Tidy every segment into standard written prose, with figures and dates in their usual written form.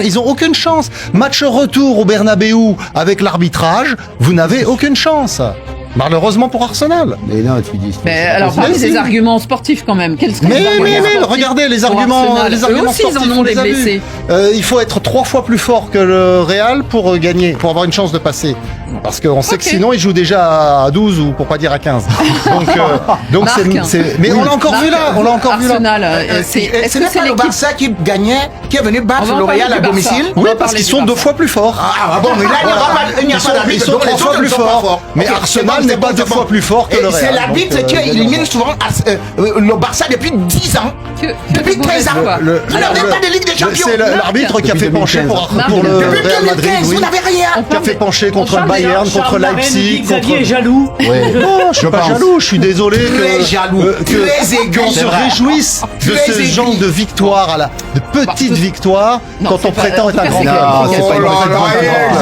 Ils ont aucune chance. Match retour au Bernabéu avec l'arbitrage, vous n'avez aucune chance. Malheureusement pour Arsenal. Mais non, tu dis. Mais alors, parlez des arguments sportifs quand même. Quels seraient les arguments sportifs regardez les pour arguments, Arsenal? les arguments Eux aussi, sportifs. ils en ont des blessés. Il faut être 3 fois plus fort que le Real pour gagner, pour avoir une chance de passer. Parce qu'on sait que sinon ils jouent déjà à 12 ou pour pas dire à 15. Donc mais on l'a encore vu là, Arsenal, est-ce que c'est le Barça qui gagnait, qui est venu battre le Real à domicile? Oui, parce qu'ils sont 2 fois plus forts. Ah bon, mais là il n'y a pas d'arbitre. Ils sont 3 fois plus forts. Mais Arsenal n'est pas 2 fois plus fort que le Real. C'est l'arbitre qui élimine souvent le Barça depuis 10 ans. Depuis 13 ans. Vous n'avez pas de Ligue des Champions. C'est l'arbitre qui a fait pencher pour le Real Madrid. Vous n'avez rien. Qui a fait pencher contre le Bayern, contre Leipzig. Xavier est jaloux. Non, je suis pas jaloux, je suis désolé qu'on se c'est vrai. réjouisse de ce genre de victoire, de petites victoires, quand on prétend être un grand club.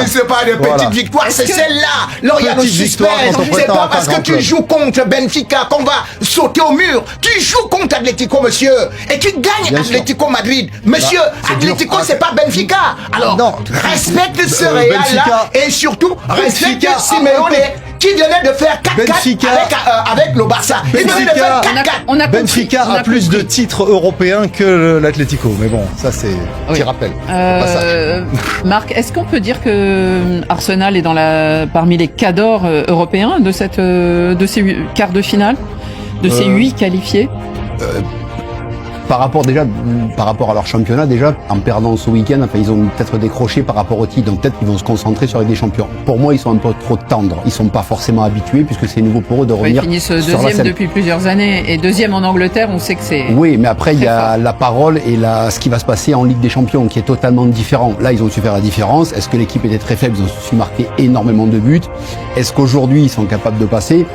C'est pas de petites victoires, c'est celle-là. Là, il y a le suspense. C'est pas parce que tu joues contre Benfica qu'on va sauter au mur. Tu joues contre Atlético, monsieur, et tu gagnes Atlético Madrid. Monsieur, Atlético, c'est pas Benfica. Alors, respecte ce Real-là et surtout, respecte Simeone qui venait de faire 4-4 avec le Barça. Benfica a plus de titres européens que l'Atlético. Mais bon, ça c'est un petit rappel. Marc, est-ce qu'on peut dire que Arsenal est parmi les cadors européens de ces quarts de finale, de ces 8 qualifiés? Par rapport à leur championnat, déjà, en perdant ce week-end, ils ont peut-être décroché par rapport au titre, donc peut-être qu'ils vont se concentrer sur les champions. Pour moi, ils sont un peu trop tendres. Ils sont pas forcément habitués, puisque c'est nouveau pour eux de revenir. Ils finissent deuxième depuis plusieurs années, et deuxième en Angleterre, on sait que c'est... Oui, mais après, il y a la parole et ce qui va se passer en Ligue des Champions, qui est totalement différent. Là, ils ont su faire la différence. Est-ce que l'équipe était très faible? Ils ont su marquer énormément de buts. Est-ce qu'aujourd'hui, ils sont capables de passer?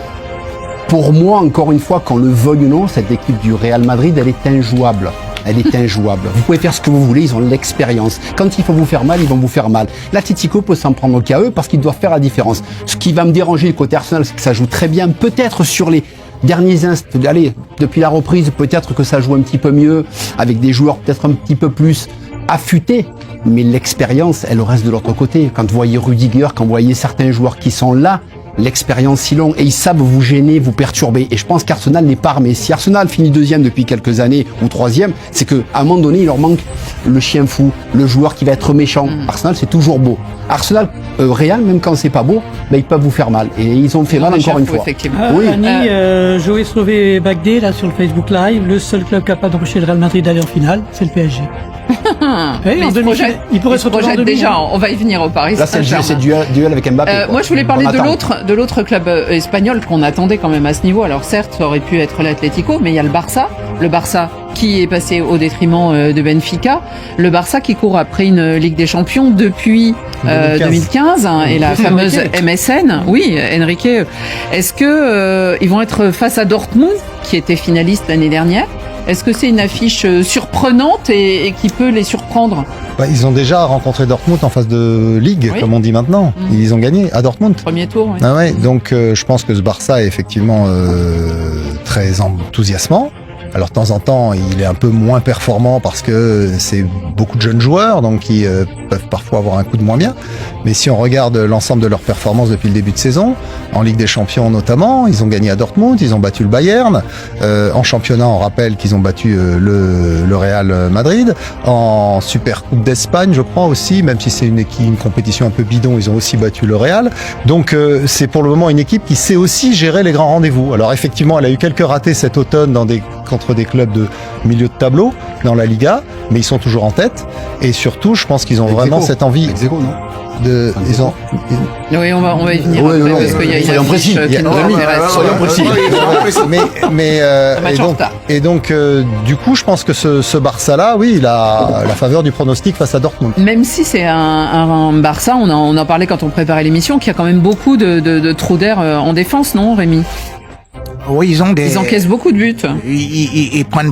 Pour moi, encore une fois, qu'on le veuille ou non, cette équipe du Real Madrid, elle est injouable. Elle est injouable. Vous pouvez faire ce que vous voulez, ils ont l'expérience. Quand il faut vous faire mal, ils vont vous faire mal. L'Atlético peut s'en prendre qu'à eux parce qu'ils doivent faire la différence. Ce qui va me déranger du côté Arsenal, c'est que ça joue très bien. Peut-être sur les derniers instants, allez, depuis la reprise, peut-être que ça joue un petit peu mieux, avec des joueurs peut-être un petit peu plus affûtés. Mais l'expérience, elle reste de l'autre côté. Quand vous voyez Rudiger, quand vous voyez certains joueurs qui sont là, l'expérience si longue, et ils savent vous gêner, vous perturber. Et je pense qu'Arsenal n'est pas armé. Si Arsenal finit deuxième depuis quelques années ou troisième, c'est qu'à un moment donné, il leur manque le chien fou, le joueur qui va être méchant. Arsenal, c'est toujours beau. Arsenal, Real, même quand c'est pas beau, ils peuvent vous faire mal. Et ils ont fait mal encore une fois. Oui. Annie, Joey Slové Bagdé, là, sur le Facebook Live, le seul club capable d'empêcher le Real Madrid d'aller en finale, c'est le PSG. Il pourrait se retrouver déjà. On va y venir au Paris. Là, c'est le duel avec Mbappé. Moi, je voulais parler de l'autre club espagnol qu'on attendait quand même à ce niveau. Alors certes, ça aurait pu être l'Atlético, mais il y a le Barça. Le Barça qui est passé au détriment de Benfica. Le Barça qui court après une Ligue des Champions depuis 2015 et la fameuse MSN. Oui, Enrique. Est-ce que ils vont être face à Dortmund, qui était finaliste l'année dernière? Est-ce que c'est une affiche surprenante et qui peut les surprendre? Ils ont déjà rencontré Dortmund en phase de Ligue, comme on dit maintenant. Ils ont gagné à Dortmund. Premier tour, oui. Ah ouais, donc je pense que ce Barça est effectivement très enthousiasmant. Alors de temps en temps, il est un peu moins performant parce que c'est beaucoup de jeunes joueurs, donc qui peuvent parfois avoir un coup de moins bien. Mais si on regarde l'ensemble de leurs performances depuis le début de saison, en Ligue des Champions notamment, ils ont gagné à Dortmund, ils ont battu le Bayern. En championnat, on rappelle qu'ils ont battu le Real Madrid. En Super Coupe d'Espagne, je crois aussi, même si c'est une compétition un peu bidon, ils ont aussi battu le Real. Donc c'est pour le moment une équipe qui sait aussi gérer les grands rendez-vous. Alors effectivement, elle a eu quelques ratés cet automne contre des clubs de milieu de tableau dans la Liga, mais ils sont toujours en tête. Et surtout, je pense qu'ils ont vraiment cette envie. Oui, on va y venir parce qu'il y a une affiche qui nous intéresse. Soyons précis. Et donc, du coup, je pense que ce Barça-là, oui, il a la faveur du pronostic face à Dortmund. Même si c'est un Barça, on en parlait quand on préparait l'émission, qu'il y a quand même beaucoup de trous d'air en défense, non, Rémi? Oui, ils encaissent beaucoup de buts. Ils prennent